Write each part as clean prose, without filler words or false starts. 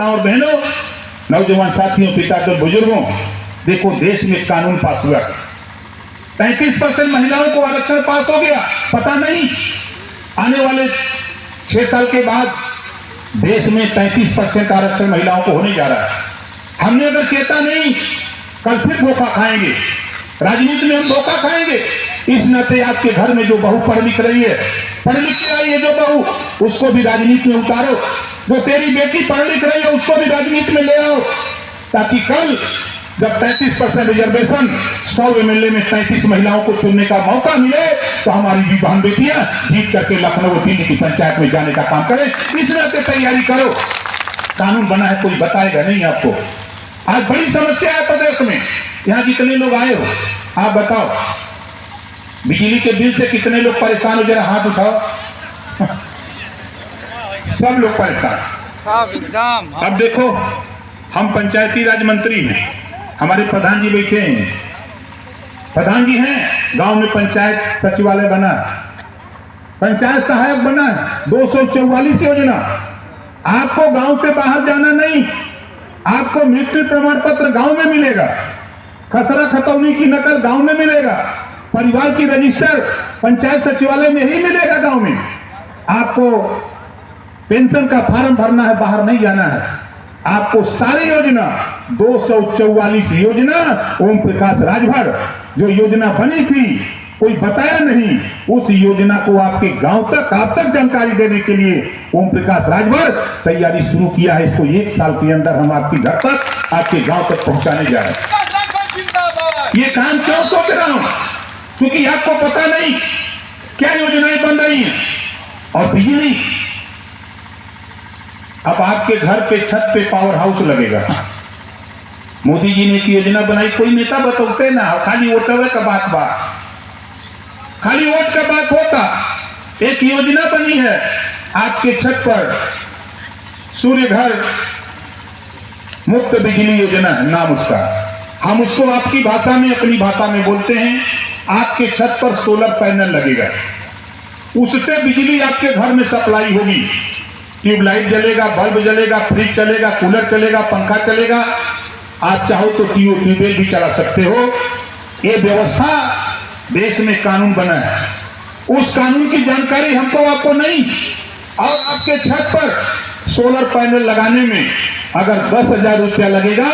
और बहनों, नौजवान साथियों, पिता तो बुजुर्गों, देखो देश में कानून पास हुआ, 33% महिलाओं को आरक्षण पास हो गया। पता नहीं आने वाले 6 साल के बाद देश में 33% आरक्षण महिलाओं को होने जा रहा है। हमने अगर चेता नहीं, कल फिर धोखा खाएंगे। राजनीति में हम धोखा खाएंगे। इस नाते आपके घर में जो बहू पढ़ लिख रही है, पढ़ लिख के आई है जो बहू, उसको भी राजनीति में उतारो। जो तेरी बेटी पढ़ लिख रही है, उसको भी राजनीति में ले आओ, ताकि कल जब 33% रिजर्वेशन 100 एमएलए में 33 महिलाओं को चुनने का मौका मिले, तो हमारी भी बहन बेटियां जीत करके लखनऊ दिल्ली की पंचायत में जाने का काम करें। इस नाते तैयारी करो। कानून बना है, कोई बताएगा नहीं आपको। आज बड़ी समस्या है प्रदेश में। यहाँ जितने लोग आए हो, आप बताओ, बिजली के बिल से कितने लोग परेशान हो? जरा हाथ उठाओ। सब लोग परेशान एकदम। अब देखो, हम पंचायती राज मंत्री हैं, हमारे प्रधान जी बैठे हैं, प्रधान जी हैं, गांव में पंचायत सचिवालय बना, पंचायत सहायक बना, 244 योजना। आपको गांव से बाहर जाना नहीं, आपको मृत्यु प्रमाण पत्र गांव में मिलेगा, खसरा खतौनी की नकल गांव में मिलेगा, परिवार की रजिस्टर पंचायत सचिवालय में ही मिलेगा गांव में। आपको पेंशन का फॉर्म भरना है, बाहर नहीं जाना है। आपको सारी योजना, 244 योजना, ओम प्रकाश राजभर जो योजना बनी थी, कोई बताया नहीं, उस योजना को आपके गांव तक, आप तक जानकारी देने के लिए ओम प्रकाश राजभर तैयारी शुरू किया है। इसको 1 साल के अंदर हम आपके घर तक, आपके गांव तक पहुंचाने जा रहे हैं। ये काम क्यों सोच रहा हूं? क्योंकि आपको पता नहीं क्या योजनाएं बन रही हैं। और बिजली, अब आपके घर पे छत पे पावर हाउस लगेगा। मोदी जी ने एक योजना बनाई, कोई नेता बताते ना, खाली वोट का बात, खाली वोट का बात होता। एक योजना बनी है आपके छत पर, सूर्य घर मुफ्त बिजली योजना है नाम उसका। हम उसको आपकी भाषा में, अपनी भाषा में बोलते हैं। आपके छत पर सोलर पैनल लगेगा, उससे बिजली आपके घर में सप्लाई होगी। ट्यूबलाइट जलेगा, बल्ब जलेगा, फ्रिज चलेगा, कूलर चलेगा, पंखा चलेगा। आप चाहो तो ट्यूबवेल भी चला सकते हो। ये व्यवस्था देश में कानून बना है। उस कानून की जानकारी हमको आपको नहीं। और आपके छत पर सोलर पैनल लगाने में अगर 10,000 रुपया लगेगा,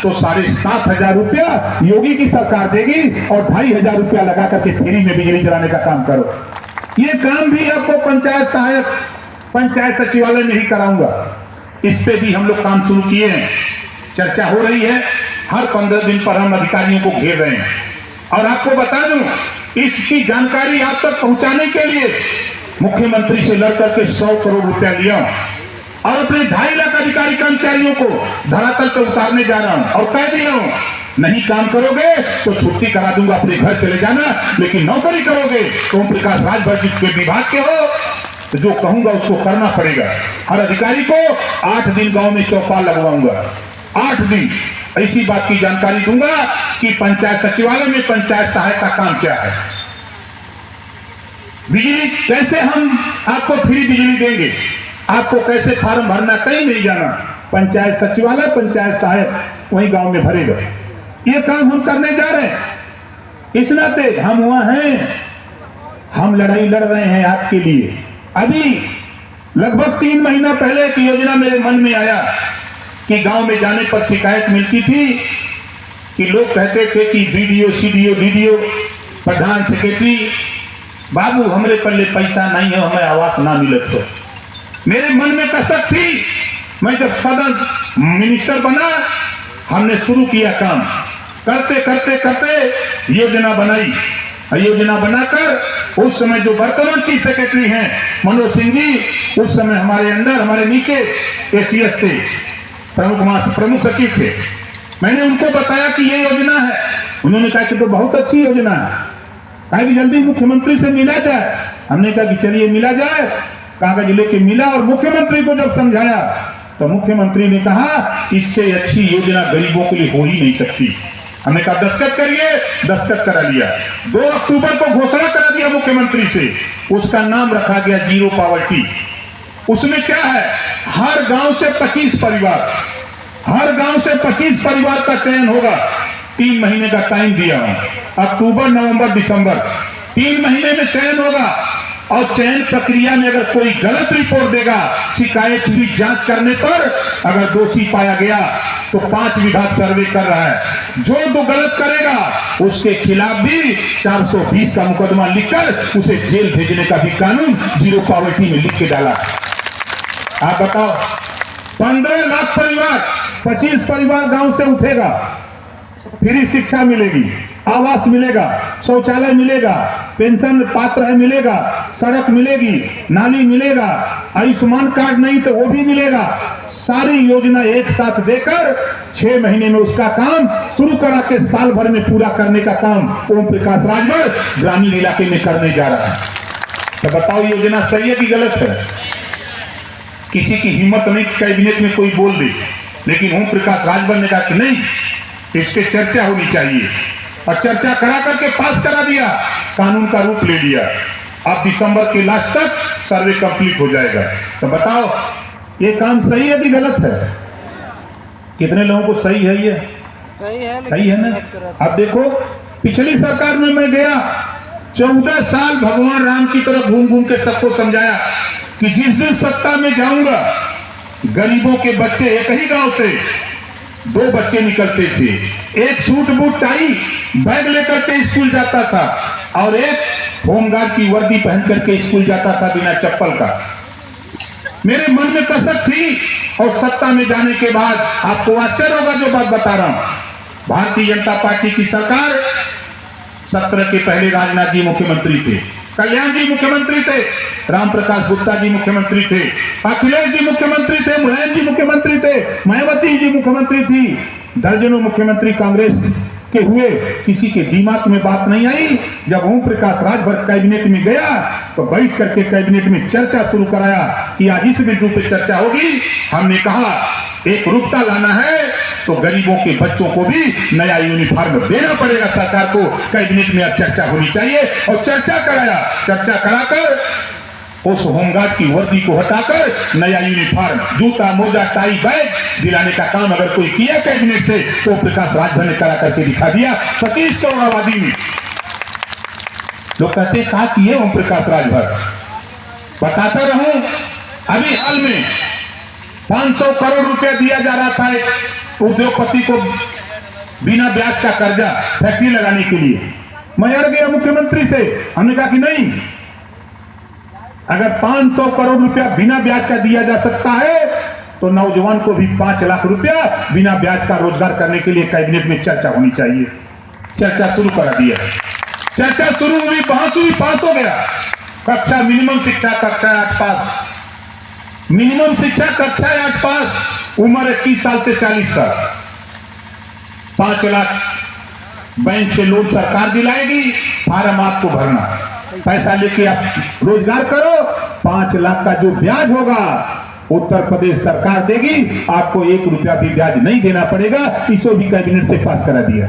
तो 7,500 रुपया योगी की सरकार देगी, और 2,500 रुपया लगा करके फ्री में बिजली चलाने का काम करो। ये काम भी आपको पंचायत सहायक, पंचायत सचिवालय में ही कराऊंगा। इस पे भी हम लोग काम शुरू किए हैं, चर्चा हो रही है। हर 15 दिन पर हम अधिकारियों को घेर रहे हैं। और आपको बता दूं, इसकी जानकारी आप तक पहुंचाने के लिए मुख्यमंत्री से लड़ करके 100 करोड़ रुपया लिया और अपने 2.5 लाख अधिकारी कर्मचारियों को धरातल पर उतारने जा रहा हूं। और कह दिया हूं, नहीं काम करोगे तो छुट्टी करा दूंगा, अपने घर चले जाना, लेकिन नौकरी करोगे तो ओम प्रकाश राजभर जी के विभाग के हो, तो जो कहूंगा उसको करना पड़ेगा। हर अधिकारी को 8 दिन गांव में चौपाल लगवाऊंगा, 8 दिन। ऐसी बात की जानकारी दूंगा कि पंचायत सचिवालय में पंचायत सहायक का काम क्या है, बिजली कैसे हम आपको फ्री बिजली देंगे, आपको कैसे फॉर्म भरना, कहीं नहीं जाना, पंचायत सचिवालय, पंचायत सहायक वही गांव में भरेगा। ये काम हम करने जा रहे हैं। इस नाते हम वहां हैं, हम लड़ाई लड़ रहे हैं आपके लिए। अभी लगभग 3 महीना पहले एक योजना मेरे मन में आया कि गांव में जाने पर शिकायत मिलती थी कि लोग कहते थे कि बीडीओ, सीडीओ, डीडीओ, प्रधान, सेक्रेटरी, बाबू हमरे पल्ले पैसा नहीं है, हमें आवास ना मिले। तो मेरे मन में कसक थी। मैं जब सदन मिनिस्टर बना, हमने शुरू किया काम, करते करते करते योजना बनाई। योजना बनाकर उस समय जो वर्तमान चीफ सेक्रेटरी हैं मनोज सिंह जी, उस समय हमारे अंडर, हमारे नीचे एसीएस थे, प्रमुख सचिव थे। मैंने उनको बताया कि ये योजना है। उन्होंने कहा कि तो बहुत अच्छी योजना है, कहा कि जल्दी मुख्यमंत्री से मिला जाए। हमने कहा कि चलिए मिला जाए। कागज लेके मिला और मुख्यमंत्री को जब समझाया, तो मुख्यमंत्री ने कहा इससे अच्छी योजना गरीबों के लिए हो ही नहीं सकती। हमने कहा दस्तखत करिए, दस्तखत करा लिया। 2 अक्टूबर को घोषणा करा दिया मुख्यमंत्री से, उसका नाम रखा गया जीरो पॉवर्टी। उसमें क्या है, हर गांव से 25 परिवार, हर गांव से 25 परिवार का चयन होगा। 3 महीने का टाइम दिया हूं, अक्टूबर नवंबर दिसंबर 3 महीने में चयन होगा। और चयन प्रक्रिया में अगर कोई गलत रिपोर्ट देगा, शिकायत की जांच करने पर अगर दोषी पाया गया तो 5 विभाग सर्वे कर रहा है, जो तो गलत करेगा उसके खिलाफ भी 420 का मुकदमा लिखकर उसे जेल भेजने का भी कानून जीरो पॉवर्टी में लिख के डाला। आप बताओ, 15 लाख परिवार, 25 परिवार गांव से उठेगा, फ्री शिक्षा मिलेगी, आवास मिलेगा, शौचालय मिलेगा, पेंशन पात्र है मिलेगा, सड़क मिलेगी, नाली मिलेगा, आयुष्मान कार्ड नहीं तो वो भी मिलेगा। सारी योजना एक साथ देकर 6 महीने में उसका काम शुरू करा के साल भर में पूरा करने का काम ओम प्रकाश राजभर ग्रामीण इलाके में करने जा रहा है। तो बताओ योजना सही है कि गलत है? किसी की हिम्मत नहीं कैबिनेट में कोई बोल दे, लेकिन ओम प्रकाश राजभर ने कहा कि नहीं, इस पे चर्चा होनी चाहिए, और चर्चा करा करके पास करा दिया, कानून का रूप ले लिया। अब दिसंबर के लास्ट तक सर्वे कंप्लीट हो जाएगा। तो बताओ ये काम सही है कि गलत है? कितने लोगों को सही है? ये सही है ना? अब देखो, पिछली सरकार में मैं गया, 14 साल भगवान राम की तरफ घूम घूम के सबको समझाया कि जिस दिन सत्ता में जाऊंगा, गरीबों के बच्चे, एक ही गांव से 2 बच्चे निकलते थे, एक सूट बूट टाई बैग लेकर के स्कूल जाता था और एक होमगार्ड की वर्दी पहन करके स्कूल जाता था बिना चप्पल का। मेरे मन में कसक थी, और सत्ता में जाने के बाद आपको आश्चर्य होगा जो बात बता रहा हूं, भारतीय जनता पार्टी की सरकार, 17 के पहले राजनाथ जी मुख्यमंत्री थे, कल्याण जी मुख्यमंत्री थे, राम प्रकाश गुप्ता जी मुख्यमंत्री थे, अखिलेश जी मुख्यमंत्री थे, मुलायम जी मुख्यमंत्री थे, मायावती जी मुख्यमंत्री थी, दर्जनों मुख्यमंत्री कांग्रेस के हुए, किसी के दिमाग में बात नहीं आई। जब ओम प्रकाश राजभर कैबिनेट में गया तो बैठ करके कैबिनेट में चर्चा शुरू कराया कि आज इस बिंदु पे चर्चा होगी। हमने कहा एक रूपता लाना है तो गरीबों के बच्चों को भी नया यूनिफॉर्म देना पड़ेगा सरकार को, कैबिनेट में अब चर्चा होनी चाहिए। और चर्चा कराया, चर्चा कराकर उस होमगार्ड की वर्दी को हटाकर नया यूनिफॉर्म, जूता मोजा टाई बैग दिलाने का काम अगर कोई किया कैबिनेट से तो प्रकाश राजभर ने करा करके दिखा दिया। 25 करोड़ आबादी में लोग कहते कहा किए ओम प्रकाश राजभर, बताता रहूं, अभी हाल में 500 करोड़ रुपया दिया जा रहा था एक उद्योगपति को बिना ब्याज का कर्जा फैक्ट्री लगाने के लिए। मैं अड़ गया मुख्यमंत्री से, हमने कहा कि नहीं, अगर 500 करोड़ रुपया बिना ब्याज का दिया जा सकता है तो नौजवान को भी 5 लाख रुपया बिना ब्याज का रोजगार करने के लिए कैबिनेट में चर्चा होनी चाहिए। चर्चा शुरू करा दिया, चर्चा शुरू हुई, बहस हुई, पास हो गया। कक्षा मिनिमम शिक्षा कक्षा 8 पास, मिनिमम शिक्षा कक्षा 8 पास, उम्र 21 साल से 40 साल, 5 लाख बैंक से लोन सरकार दिलाएगी, फार्म आपको भरना, पैसा लेके आप रोजगार करो, 5 लाख का जो ब्याज होगा उत्तर प्रदेश सरकार देगी, आपको 1 रुपया भी ब्याज नहीं देना पड़ेगा। इसको भी कैबिनेट से पास करा दिया।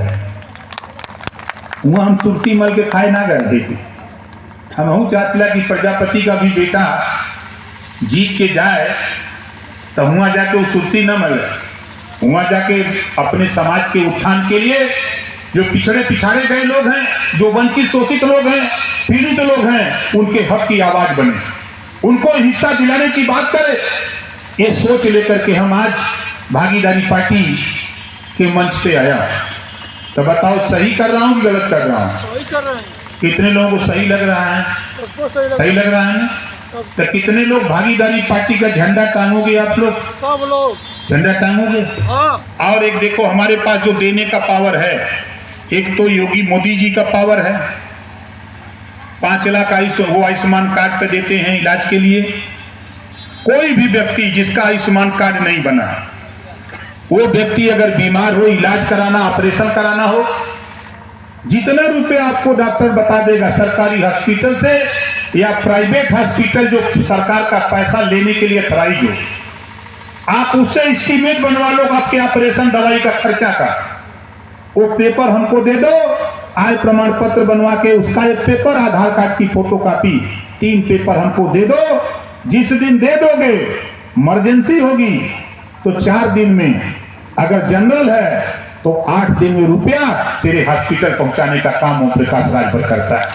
वहां हम सुर्ती मल के खाए ना गए थे, हम चाहते कि प्रजापति का भी बेटा जीत के जाए तो वहां जाके वो सुर्ती न मले, वहां जाके अपने समाज के उत्थान के लिए जो पिछड़े पिछाड़े गए लोग हैं, जो वंचित शोषित लोग हैं, पीड़ित लोग हैं, उनके हक की आवाज बने, उनको हिस्सा दिलाने की बात करे। ये सोच लेकर के हम आज भागीदारी पार्टी के मंच पे आया। तो बताओ सही कर रहा हूँ, गलत कर रहा हूँ? सही कर रहे हैं। कितने लोगों को सही लग रहा है? सही लग रहा है। तो कितने लोग भागीदारी पार्टी का झंडा टांगोगे? आप लोग सब लोग झंडा टांगोगे? हाँ। और एक देखो, हमारे पास जो देने का पावर है, एक तो योगी मोदी जी का पावर है, 5 लाख वो आयुष्मान कार्ड पे देते हैं इलाज के लिए। कोई भी व्यक्ति जिसका आयुष्मान कार्ड नहीं बना, वो व्यक्ति अगर बीमार हो, इलाज कराना, ऑपरेशन कराना हो, जितना रुपया आपको डॉक्टर बता देगा, सरकारी हॉस्पिटल से या प्राइवेट हॉस्पिटल जो सरकार का पैसा लेने के लिए प्राइज हो, आप उससे एस्टीमेट बनवा लो आपके ऑपरेशन दवाई का खर्चा का। वो पेपर हमको दे दो, आय प्रमाण पत्र बनवा के उसका एक पेपर, आधार कार्ड की फोटोकॉपी, 3 पेपर हमको दे दो। जिस दिन दे दोगे, इमरजेंसी होगी तो 4 दिन में, अगर जनरल है तो 8 दिन में रुपया तेरे हॉस्पिटल पहुंचाने का काम ओम प्रकाश राजभर करता है।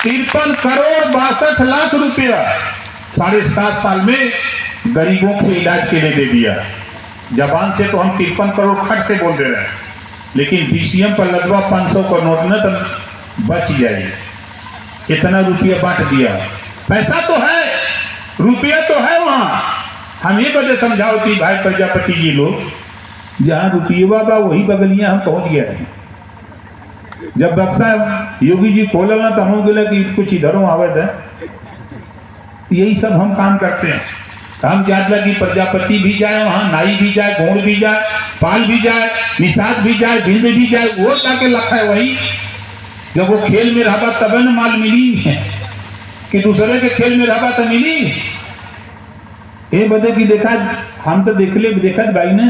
53 करोड़ 62 लाख रुपया 7.5 साल में गरीबों के इलाज के लिए दे दिया। जबान से तो हम 53 करोड़ खट से बोल दे रहे हैं, लेकिन बीसीएम पर लगवा 500 का नोट न तो बच जाए। इतना रुपया बांट दिया। पैसा तो है, रुपया तो है वहां। हम ये बदे समझाओ कि भाई प्रजापति जी लोग, जहां रुपया बा वही बगलियां हम पहुंच गए हैं। जब बक्सा योगी जी खोलल ना तो हम बोले कि कुछ इधरों आवत है। यही सब हम काम करते हैं। हम चाहते लगी प्रजापति भी जाए, वहां नाई भी जाए, गोड़ भी जाए, पाल भी जाए, निषाद भी जाए, भिंद भी जाए, वो जाके लखा है वही। जब वो खेल में रहा तब न माल मिली कि दूसरे के खेल में रहा तो मिली। ये बदे की देखा, हम तो देखत भाई ने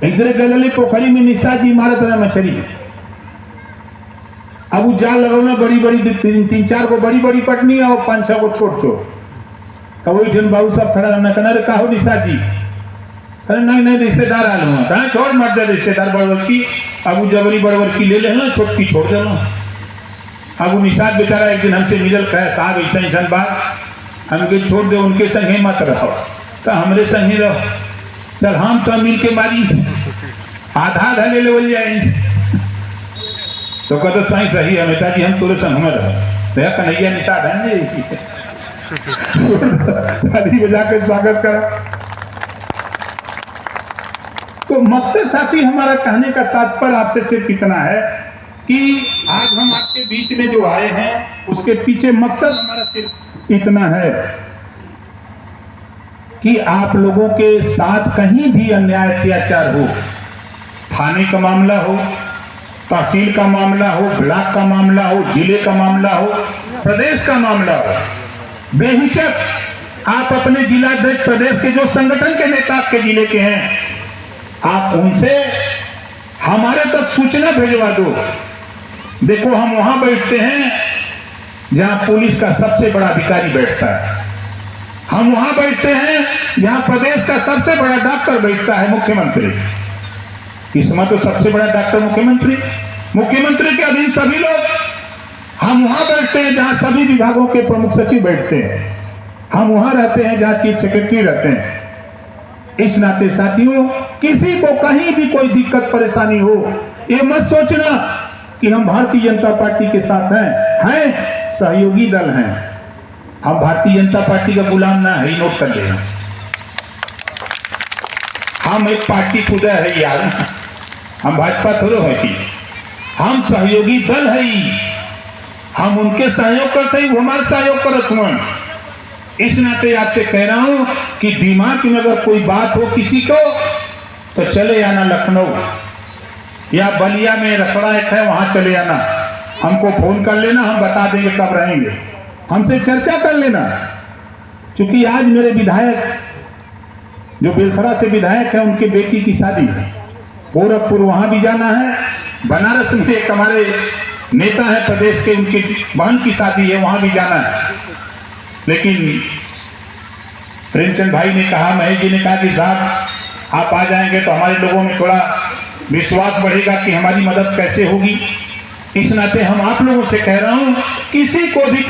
इधर गले पोखरी में निषाद जी मारत रहा मछली। अब वो जाल लगौना बड़ी बड़ी 3-4 को बड़ी बड़ी पटनी और 5-6 को छोट छोट। तो वही जन बाबू साहब खड़ा रहना, कहना रे कहो निषाद जी, अरे नहीं रिश्तेदार आ लूंगा, कहा छोड़ मत दे रिश्तेदार बड़वर की। अब वो जबरी बड़वर की ले लेना, छोटकी छोड़ देना। अब वो निषाद बेचारा एक दिन हमसे मिलल, कहे साहब ऐसा बात हमके छोड़ दे, उनके संग मत रहो, तो हमरे संग ही रहो। चल हम तो मिल के मारी आधा ले ले जाए। तो कहते सही है नेताजी, हम तोरे संग में रहो। कन्हैया निषाद है बजा के स्वागत करा। तो मकसद साथी हमारा कहने का तात्पर्य आपसे सिर्फ इतना है कि आज हम आपके बीच में जो आए हैं उसके पीछे मकसद हमारा सिर्फ इतना है कि आप लोगों के साथ कहीं भी अन्याय अत्याचार हो, थाने का मामला हो, तहसील का मामला हो, ब्लॉक का मामला हो, जिले का मामला हो, प्रदेश का मामला हो, बेहिचक आप अपने जिलाध्यक्ष प्रदेश के जो संगठन के नेता आपके जिले के हैं, आप उनसे हमारे तक सूचना भेजवा दो। देखो हम वहां बैठते हैं जहां पुलिस का सबसे बड़ा अधिकारी बैठता है, हम वहां बैठते हैं जहां प्रदेश का सबसे बड़ा डॉक्टर बैठता है, मुख्यमंत्री। इसमें तो सबसे बड़ा डॉक्टर मुख्यमंत्री के अधीन सभी लोग। हम वहां बैठते हैं जहां सभी विभागों के प्रमुख सचिव बैठते हैं, हम वहां रहते हैं जहां चीफ सेक्रेटरी रहते हैं। इस नाते साथियों, किसी को कहीं भी कोई दिक्कत परेशानी हो, ये मत सोचना कि हम भारतीय जनता पार्टी के साथ हैं सहयोगी दल हैं। हम भारतीय जनता पार्टी का गुलाम ना है, नोट कर लेना। हम एक पार्टी खुदा है यार, हम भाजपा थोड़ो है कि हम सहयोगी दल है। हम उनके सहयोग करते हैं, वो हमारे सहयोग करते हैं। इस नाते आपसे कह रहा हूं कि दिमाग में अगर कोई बात हो किसी को, तो चले आना लखनऊ या बलिया में रसड़ा एक है, वहां चले आना, हमको फोन कर लेना, हम बता देंगे कब रहेंगे, हमसे चर्चा कर लेना। क्योंकि आज मेरे विधायक जो बेलखरा से विधायक है, उनके बेटी की शादी है गोरखपुर, वहां भी जाना है। बनारस में एक हमारे नेता है प्रदेश के, उनकी बहन की शादी है, वहां भी जाना है। लेकिन प्रेमचंद भाई ने कहा, महेश जी ने कहा कि साहब आप आ जाएंगे तो हमारे लोगों में थोड़ा विश्वास बढ़ेगा कि हमारी मदद कैसे होगी। इस नाते हम आप लोगों से कह रहा हूं, किसी को भी